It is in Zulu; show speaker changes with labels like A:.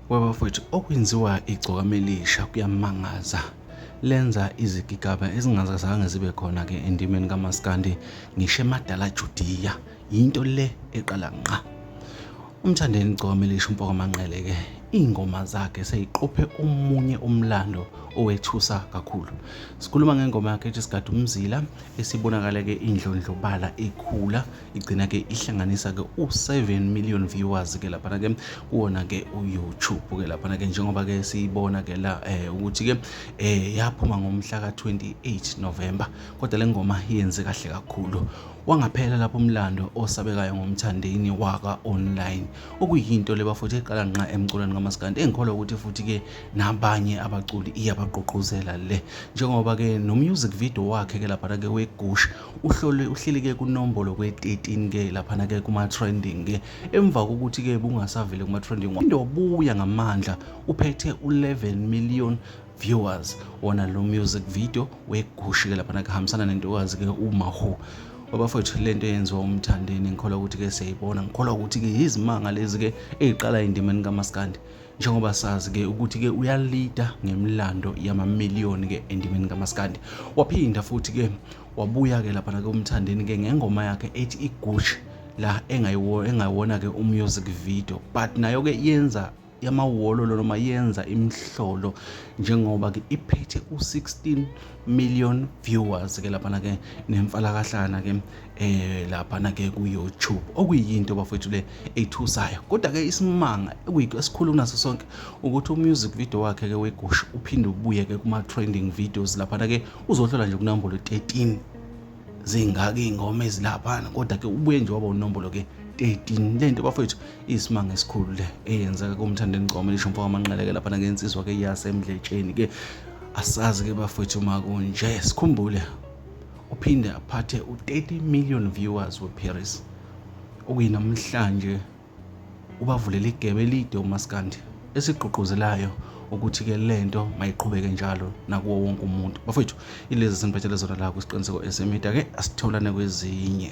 A: Wabafowethu, okwenziwa igcokamelisha kuyamangaza. Lenza izigigaba ezingazange zibe khona-ke endimeni kaMaskandi, ngisho emadala Judiya. Yinto le eqala ngqa. UMthandeni Gcokamaelisha uMpokamanqele-ke iy'ngoma zakhe seyiqophe omunye umlando owethusa kakhulu. Sikhuluma ngengoma yakhe ethi Sigada Umzila, esibonakala-ke indlondlobala ekhula, igcina-ke ihlanganisa-ke u-7 million viewers-ke laphana-ke kuwona-ke u-YouTube-ke laphana-ke njengoba-ke siyibona-ke la ukuthi-ke yaphuma ngomhla ka-28 November, kodwa le ngoma yenze kahle kakhulu. Wangaphela lapho umlando osabekayo ngomthandeni waka-online, okuyinto le bafuthe eqala ngqa emculweni kaMaskandi, engikholwa ukuthi futhi-ke nabanye abaculi iyabagqugquzela le, njengoba-ke no-music video wakhe-ke laphana-ke weGush uhleli-ke kunombolo kwe-13-ke laphana-ke kuma-trending-ke, emva kokuthi-ke bungasavele kuma-trending wabuya ngamandla uphethe 11 million viewers wona lo music video weGush-ke laphana-ke hambisana nentokazi-ke uMahu. Wabafowethu, lento eyenziwa uMthandeni ngikholwa ukuthi-ke siyayibona, ngikholwa ukuthi-ke izimanga lezi-ke ey'qala endimeni kaMaskandi, njengoba sazi-ke ukuthi-ke uyalida ngemilando yamamiliyoni-ke endimeni kaMaskandi. Waphinda futhi-ke wabuya-ke laphana-ke uMthandeni-ke ngengoma yakhe ethi iGush, la engayiwona-ke umusic video, but nayo-ke yenza yamawolo noma yenza imhlolo, njengoba-ke iphethe u-16 million viewers-ke laphana-ke nemfalakahlana-ke laphana-ke ku-YouTube, okuyinto bafowethu le ethusayo. Kodwa-ke isimanga esikhulu kunaso sonke ukuthi umusic video wakhe-ke weGush uphinde ubuye-ke kuma-trending videos laphana-ke uzohlola nje kunombolo 13 zingaka iy'ngoma ezilaphana, kodwa-ke ubuye nje waba unombolo-ke 13. Lento bafowethu isimanga esikhulu le eyenzeka kuMthandeni Gcokamaelisha uMpokamanqele-ke laphana-ke insizwa-ke yasemdletsheni-ke. Asazi-ke bafowethu makunje, sikhumbule uphinde aphathe u-30 million viewers weParis, okuyinamhlanje ubavulela igebe elide uMaskandi, esigqugquzelayo ukuthi-ke lento mayiqhubeke njalo nakuwo wonke umuntu. Bafowethu, ilezi sinibhethele zona la kwisiqiniseko esemedia-ke, asitholane kwezinye.